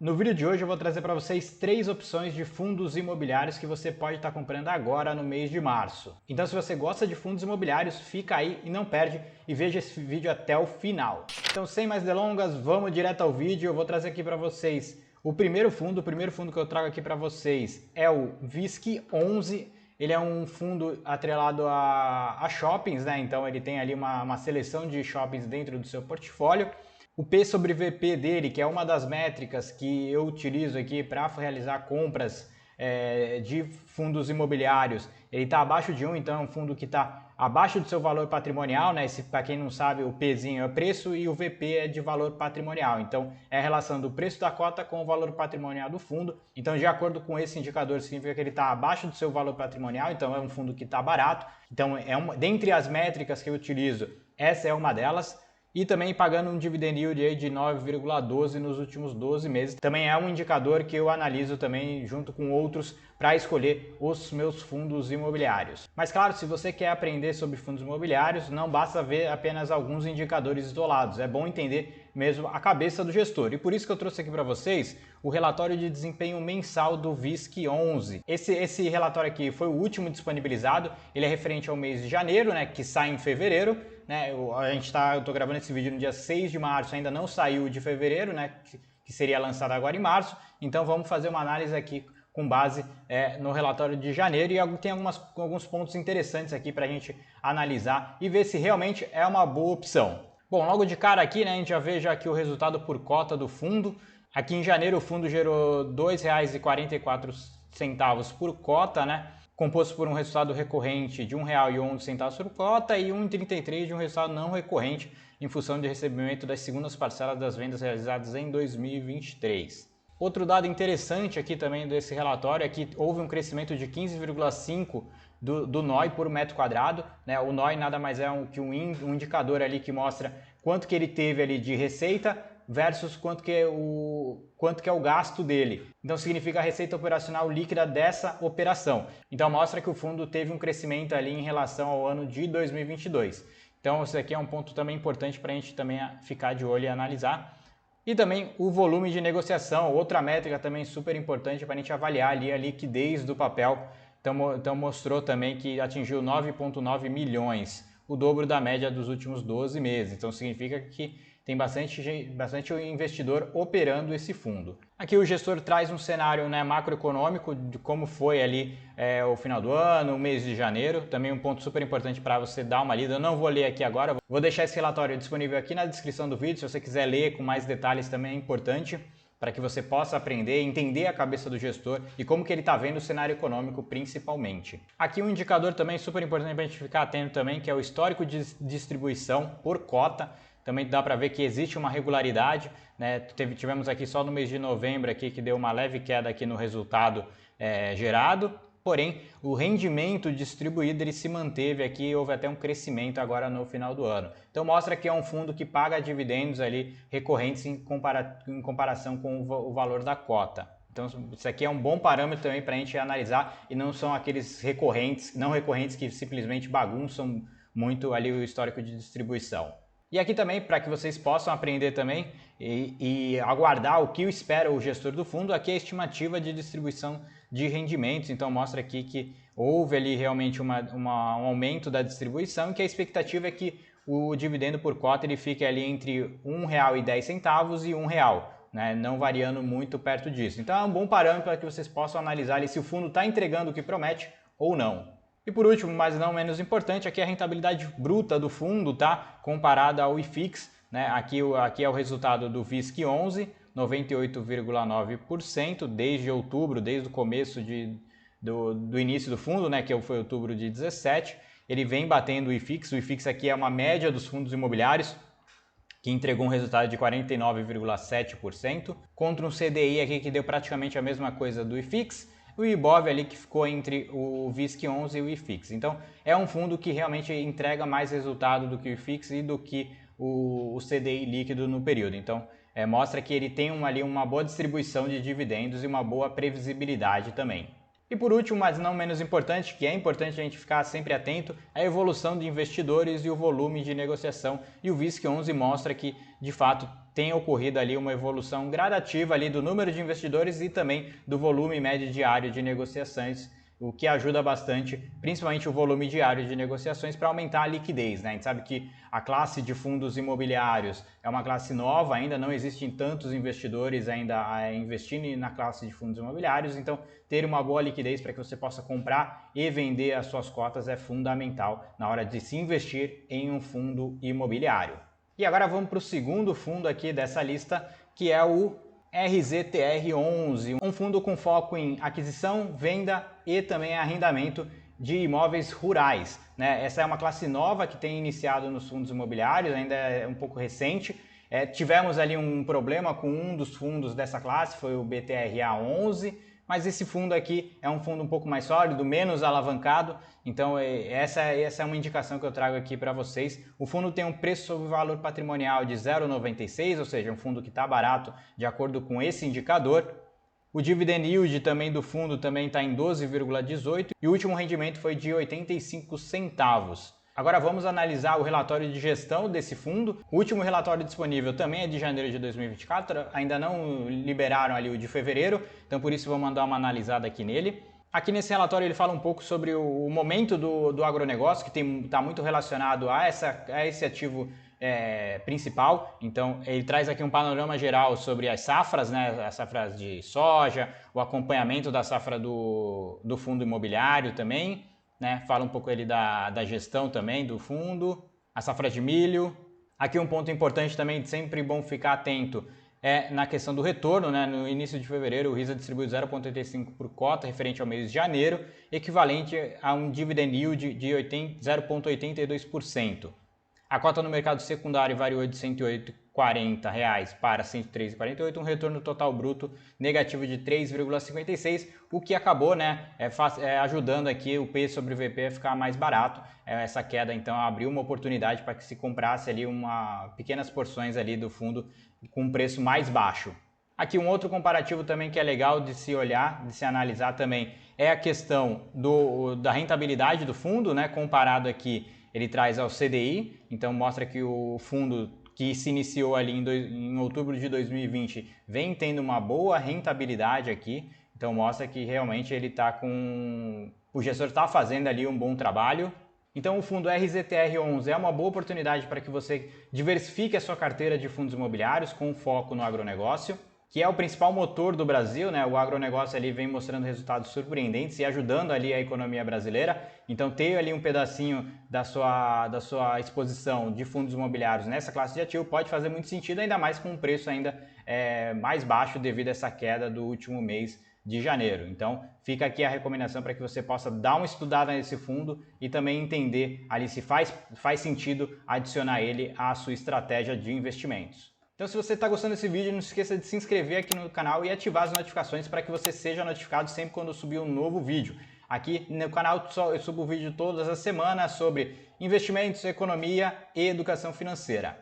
No vídeo de hoje eu vou trazer para vocês 3 opções de fundos imobiliários que você pode estar comprando agora no mês de março. Então se você gosta de fundos imobiliários, fica aí e não perde e veja esse vídeo até o final. Então sem mais delongas, vamos direto ao vídeo. Eu vou trazer aqui para vocês o primeiro fundo que eu trago aqui para vocês é o VISC11. Ele é um fundo atrelado a shoppings, né? Então ele tem ali uma seleção de shoppings dentro do seu portfólio. O P sobre VP dele, que é uma das métricas que eu utilizo aqui para realizar compras de fundos imobiliários, ele está abaixo de 1, então é um fundo que está abaixo do seu valor patrimonial, né? Para quem não sabe, o Pzinho é o preço e o VP é de valor patrimonial. Então é a relação do preço da cota com o valor patrimonial do fundo. Então, de acordo com esse indicador, significa que ele está abaixo do seu valor patrimonial, então é um fundo que está barato. Então, dentre as métricas que eu utilizo, essa é uma delas. E também pagando um dividend yield aí de 9,12 nos últimos 12 meses. Também é um indicador que eu analiso também junto com outros para escolher os meus fundos imobiliários. Mas claro, se você quer aprender sobre fundos imobiliários, não basta ver apenas alguns indicadores isolados. É bom entender mesmo a cabeça do gestor. E por isso que eu trouxe aqui para vocês o relatório de desempenho mensal do VISC11. Esse relatório aqui foi o último disponibilizado. Ele é referente ao mês de janeiro, né, que sai em fevereiro. Né, eu tô gravando esse vídeo no dia 6 de março, ainda não saiu de fevereiro, né, que seria lançado agora em março, então vamos fazer uma análise aqui com base no relatório de janeiro e tem alguns pontos interessantes aqui para a gente analisar e ver se realmente é uma boa opção. Bom, logo de cara aqui, né, a gente já vê aqui o resultado por cota do fundo. Aqui em janeiro o fundo gerou R$ 2,44 por cota, né? Composto por um resultado recorrente de R$ 1,11 por cota e R$ 1,33 de um resultado não recorrente em função de recebimento das segundas parcelas das vendas realizadas em 2023. Outro dado interessante aqui também desse relatório é que houve um crescimento de 15,5% do NOI por metro quadrado. Né? O NOI nada mais é que um indicador ali que mostra quanto que ele teve ali de receita versus quanto que é o gasto dele. Então significa a receita operacional líquida dessa operação. Então mostra que o fundo teve um crescimento ali em relação ao ano de 2022. Então esse aqui é um ponto também importante para a gente também ficar de olho e analisar. E também o volume de negociação, outra métrica também super importante para a gente avaliar ali a liquidez do papel. Então mostrou também que atingiu 9,9 milhões, o dobro da média dos últimos 12 meses. Então significa que tem bastante investidor operando esse fundo. Aqui o gestor traz um cenário, né, macroeconômico de como foi ali o final do ano, o mês de janeiro. Também um ponto super importante para você dar uma lida. Eu não vou ler aqui agora, vou deixar esse relatório disponível aqui na descrição do vídeo. Se você quiser ler com mais detalhes também é importante para que você possa aprender, entender a cabeça do gestor e como que ele está vendo o cenário econômico principalmente. Aqui um indicador também super importante para a gente ficar atento também, que é o histórico de distribuição por cota. Também dá para ver que existe uma regularidade, né? Tivemos aqui só no mês de novembro aqui que deu uma leve queda aqui no resultado gerado, porém o rendimento distribuído ele se manteve aqui, houve até um crescimento agora no final do ano. Então mostra que é um fundo que paga dividendos ali recorrentes em comparação com o valor da cota. Então isso aqui é um bom parâmetro também para a gente analisar e não são aqueles não recorrentes que simplesmente bagunçam muito ali o histórico de distribuição. E aqui também, para que vocês possam aprender também e aguardar o que espera o gestor do fundo, aqui é a estimativa de distribuição de rendimentos. Então mostra aqui que houve ali realmente um aumento da distribuição e que a expectativa é que o dividendo por cota ele fique ali entre R$ 1,10 e R$ 1,00. Né, não variando muito perto disso. Então é um bom parâmetro para que vocês possam analisar ali se o fundo está entregando o que promete ou não. E por último, mas não menos importante, aqui é a rentabilidade bruta do fundo, tá? Comparada ao IFIX, né? Aqui é o resultado do VISC11, 98,9% desde outubro, desde o começo do início do fundo, né? Que foi outubro de 17. Ele vem batendo o IFIX. O IFIX aqui é uma média dos fundos imobiliários, que entregou um resultado de 49,7%, contra um CDI aqui que deu praticamente a mesma coisa do IFIX, o IBOV ali que ficou entre o VISC11 e o IFIX. Então é um fundo que realmente entrega mais resultado do que o IFIX e do que o CDI líquido no período. Então mostra que ele tem ali uma boa distribuição de dividendos e uma boa previsibilidade também. E por último, mas não menos importante, que é importante a gente ficar sempre atento, a evolução de investidores e o volume de negociação. E o VISC11 mostra que, de fato, tem ocorrido ali uma evolução gradativa ali do número de investidores e também do volume médio diário de negociações, o que ajuda bastante, principalmente o volume diário de negociações, para aumentar a liquidez, né? A gente sabe que a classe de fundos imobiliários é uma classe nova, ainda não existem tantos investidores ainda investindo na classe de fundos imobiliários, então ter uma boa liquidez para que você possa comprar e vender as suas cotas é fundamental na hora de se investir em um fundo imobiliário. E agora vamos para o segundo fundo aqui dessa lista, que é o RZTR11, um fundo com foco em aquisição, venda e também arrendamento de imóveis rurais, né? Essa é uma classe nova que tem iniciado nos fundos imobiliários, ainda é um pouco recente. Tivemos ali um problema com um dos fundos dessa classe, foi o BTRA11, mas esse fundo aqui é um fundo um pouco mais sólido, menos alavancado, então essa é uma indicação que eu trago aqui para vocês. O fundo tem um preço sobre valor patrimonial de 0,96, ou seja, um fundo que está barato de acordo com esse indicador. O dividend yield também do fundo também está em 12,18 e o último rendimento foi de 85 centavos. Agora vamos analisar o relatório de gestão desse fundo. O último relatório disponível também é de janeiro de 2024, ainda não liberaram ali o de fevereiro, então por isso vou mandar uma analisada aqui nele. Aqui nesse relatório ele fala um pouco sobre o momento do agronegócio, que está muito relacionado a esse ativo principal. Então ele traz aqui um panorama geral sobre as safras, né, as safras de soja, o acompanhamento da safra do fundo imobiliário também, né, fala um pouco ali da gestão também do fundo, a safra de milho. Aqui um ponto importante também, sempre bom ficar atento, na questão do retorno, né? No início de fevereiro o RISA distribuiu 0,85 por cota referente ao mês de janeiro, equivalente a um dividend yield de 0,82%. A cota no mercado secundário variou de R$ 108,40 para R$ 103,48, um retorno total bruto negativo de 3,56, o que acabou, né, ajudando aqui o P sobre VP a ficar mais barato. Essa queda então abriu uma oportunidade para que se comprasse ali pequenas porções ali do fundo com um preço mais baixo. Aqui um outro comparativo também que é legal de se olhar, de se analisar também, é a questão da rentabilidade do fundo, né, comparado aqui. Ele traz ao CDI, então mostra que o fundo que se iniciou ali em outubro de 2020 vem tendo uma boa rentabilidade aqui, então mostra que realmente ele o gestor está fazendo ali um bom trabalho. Então o fundo RZTR11 é uma boa oportunidade para que você diversifique a sua carteira de fundos imobiliários com foco no agronegócio, que é o principal motor do Brasil, né? O agronegócio ali vem mostrando resultados surpreendentes e ajudando ali a economia brasileira. Então ter ali um pedacinho da sua exposição de fundos imobiliários nessa classe de ativo pode fazer muito sentido, ainda mais com um preço ainda mais baixo devido a essa queda do último mês de janeiro. Então fica aqui a recomendação para que você possa dar uma estudada nesse fundo e também entender ali se faz sentido adicionar ele à sua estratégia de investimentos. Então se você está gostando desse vídeo, não se esqueça de se inscrever aqui no canal e ativar as notificações para que você seja notificado sempre quando eu subir um novo vídeo. Aqui no canal eu subo vídeo todas as semanas sobre investimentos, economia e educação financeira.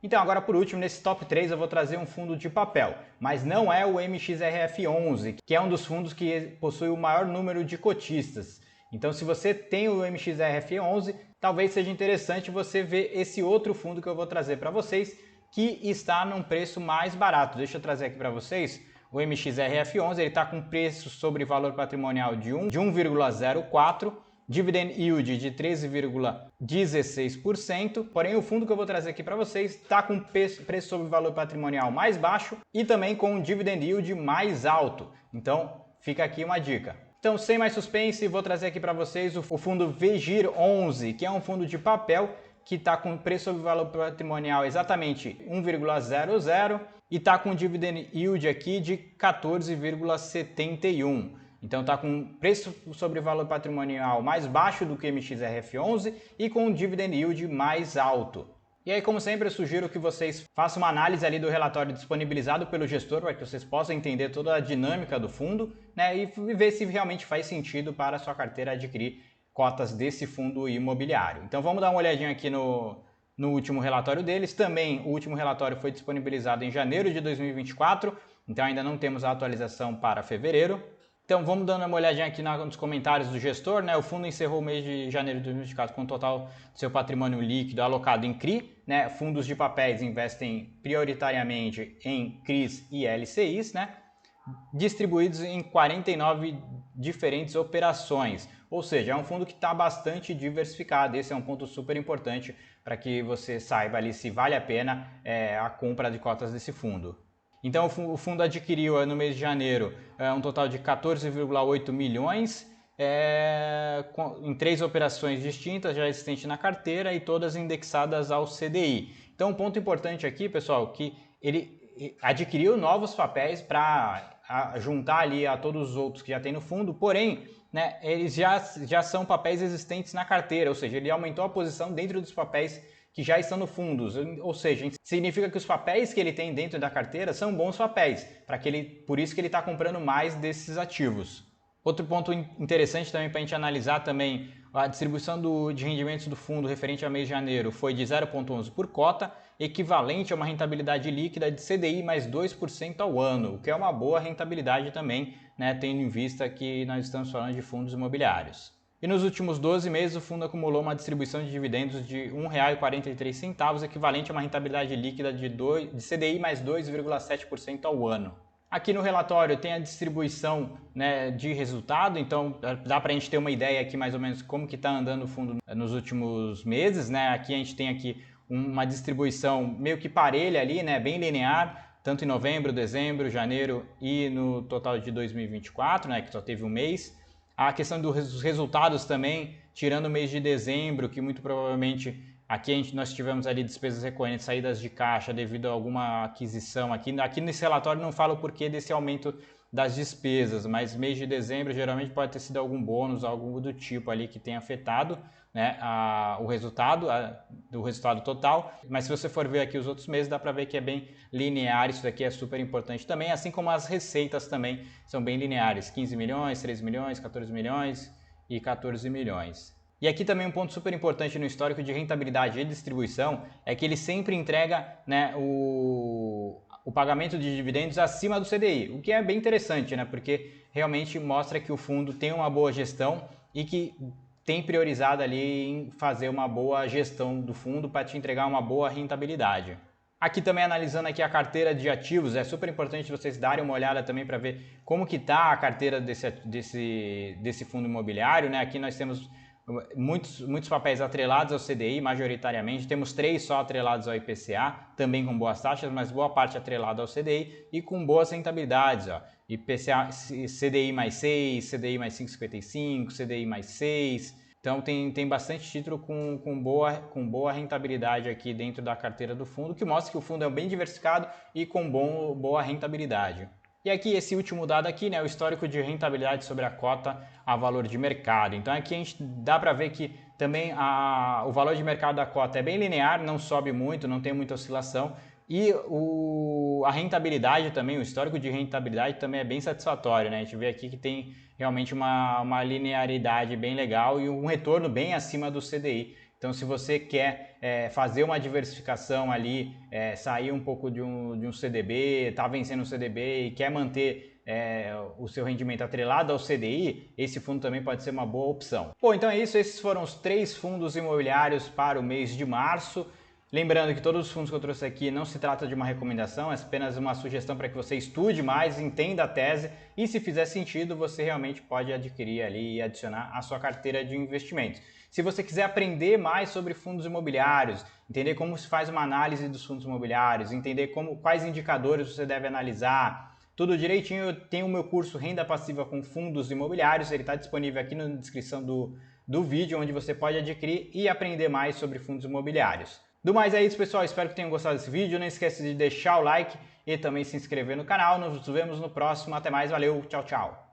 Então agora por último, nesse top 3 eu vou trazer um fundo de papel, mas não é o MXRF11, que é um dos fundos que possui o maior número de cotistas. Então se você tem o MXRF11, talvez seja interessante você ver esse outro fundo que eu vou trazer para vocês, que está num preço mais barato. Deixa eu trazer aqui para vocês. O MXRF11 está com preço sobre valor patrimonial de 1,04, dividend yield de 13,16%, porém o fundo que eu vou trazer aqui para vocês está com preço sobre valor patrimonial mais baixo e também com um dividend yield mais alto. Então fica aqui uma dica. Então sem mais suspense, vou trazer aqui para vocês o fundo VGIR11, que é um fundo de papel que está com preço sobre valor patrimonial exatamente 1,00 e está com dividend yield aqui de 14,71. Então está com preço sobre valor patrimonial mais baixo do que o MXRF11 e com dividend yield mais alto. E aí, como sempre, eu sugiro que vocês façam uma análise ali do relatório disponibilizado pelo gestor para que vocês possam entender toda a dinâmica do fundo, né, e ver se realmente faz sentido para a sua carteira adquirir cotas desse fundo imobiliário. Então vamos dar uma olhadinha aqui no último relatório deles. Também o último relatório foi disponibilizado em janeiro de 2024, então ainda não temos a atualização para fevereiro. Então vamos dando uma olhadinha aqui nos comentários do gestor, né? O fundo encerrou o mês de janeiro de 2024 com o total do seu patrimônio líquido alocado em CRI, né? Fundos de papéis investem prioritariamente em CRIs e LCIs, né? Distribuídos em 49 diferentes operações, ou seja, é um fundo que está bastante diversificado. Esse é um ponto super importante para que você saiba ali se vale a pena a compra de cotas desse fundo. Então o fundo adquiriu no mês de janeiro um total de 14,8 milhões em 3 operações distintas já existentes na carteira e todas indexadas ao CDI. Então um ponto importante aqui, pessoal, que ele adquiriu novos papéis para juntar ali a todos os outros que já tem no fundo, porém, né, eles já são papéis existentes na carteira, ou seja, ele aumentou a posição dentro dos papéis que já estão no fundo, ou seja, significa que os papéis que ele tem dentro da carteira são bons papéis, por isso que ele está comprando mais desses ativos. Outro ponto interessante também para a gente analisar também, a distribuição de rendimentos do fundo referente ao mês de janeiro foi de 0,11 por cota, equivalente a uma rentabilidade líquida de CDI mais 2% ao ano, o que é uma boa rentabilidade também, né, tendo em vista que nós estamos falando de fundos imobiliários. E nos últimos 12 meses o fundo acumulou uma distribuição de dividendos de R$ 1,43, equivalente a uma rentabilidade líquida de CDI mais 2,7% ao ano. Aqui no relatório tem a distribuição, né, de resultado, então dá para a gente ter uma ideia aqui mais ou menos como que está andando o fundo nos últimos meses, né? Aqui a gente tem aqui uma distribuição meio que parelha ali, né, bem linear, tanto em novembro, dezembro, janeiro e no total de 2024, né, que só teve um mês. A questão dos resultados também, tirando o mês de dezembro, que muito provavelmente aqui nós tivemos ali despesas recorrentes, saídas de caixa devido a alguma aquisição. Aqui nesse relatório não falo o porquê desse aumento das despesas, mas mês de dezembro geralmente pode ter sido algum bônus, algo do tipo ali que tenha afetado, né, o resultado do resultado total. Mas se você for ver aqui os outros meses, dá para ver que é bem linear. Isso daqui é super importante também, assim como as receitas também são bem lineares, 15 milhões, 13 milhões, 14 milhões e 14 milhões. E aqui também um ponto super importante no histórico de rentabilidade e distribuição é que ele sempre entrega, né, o pagamento de dividendos acima do CDI, o que é bem interessante, né, porque realmente mostra que o fundo tem uma boa gestão e que tem priorizado ali em fazer uma boa gestão do fundo para te entregar uma boa rentabilidade. Aqui também analisando aqui a carteira de ativos, é super importante vocês darem uma olhada também para ver como que está a carteira desse fundo imobiliário, né? Aqui nós temos muitos papéis atrelados ao CDI, majoritariamente. Temos 3 só atrelados ao IPCA, também com boas taxas, mas boa parte atrelada ao CDI e com boas rentabilidades. Ó. IPCA, CDI mais 6, CDI mais 5,55, CDI mais 6. Então tem bastante título com boa rentabilidade aqui dentro da carteira do fundo, que mostra que o fundo é bem diversificado e com boa rentabilidade. E aqui esse último dado aqui, né, o histórico de rentabilidade sobre a cota a valor de mercado. Então aqui a gente dá para ver que também o valor de mercado da cota é bem linear, não sobe muito, não tem muita oscilação. E a rentabilidade também, o histórico de rentabilidade também é bem satisfatório, né? A gente vê aqui que tem realmente uma linearidade bem legal e um retorno bem acima do CDI. Então, se você quer fazer uma diversificação ali, sair um pouco de um CDB, está vencendo o CDB e quer manter o seu rendimento atrelado ao CDI, esse fundo também pode ser uma boa opção. Bom, então é isso. Esses foram os 3 fundos imobiliários para o mês de março. Lembrando que todos os fundos que eu trouxe aqui não se trata de uma recomendação, é apenas uma sugestão para que você estude mais, entenda a tese e, se fizer sentido, você realmente pode adquirir ali e adicionar à sua carteira de investimentos. Se você quiser aprender mais sobre fundos imobiliários, entender como se faz uma análise dos fundos imobiliários, entender quais indicadores você deve analisar, tudo direitinho, eu tenho o meu curso Renda Passiva com Fundos Imobiliários, ele está disponível aqui na descrição do vídeo, onde você pode adquirir e aprender mais sobre fundos imobiliários. Do mais é isso, pessoal. Espero que tenham gostado desse vídeo. Não esqueça de deixar o like e também se inscrever no canal. Nos vemos no próximo. Até mais. Valeu. Tchau, tchau.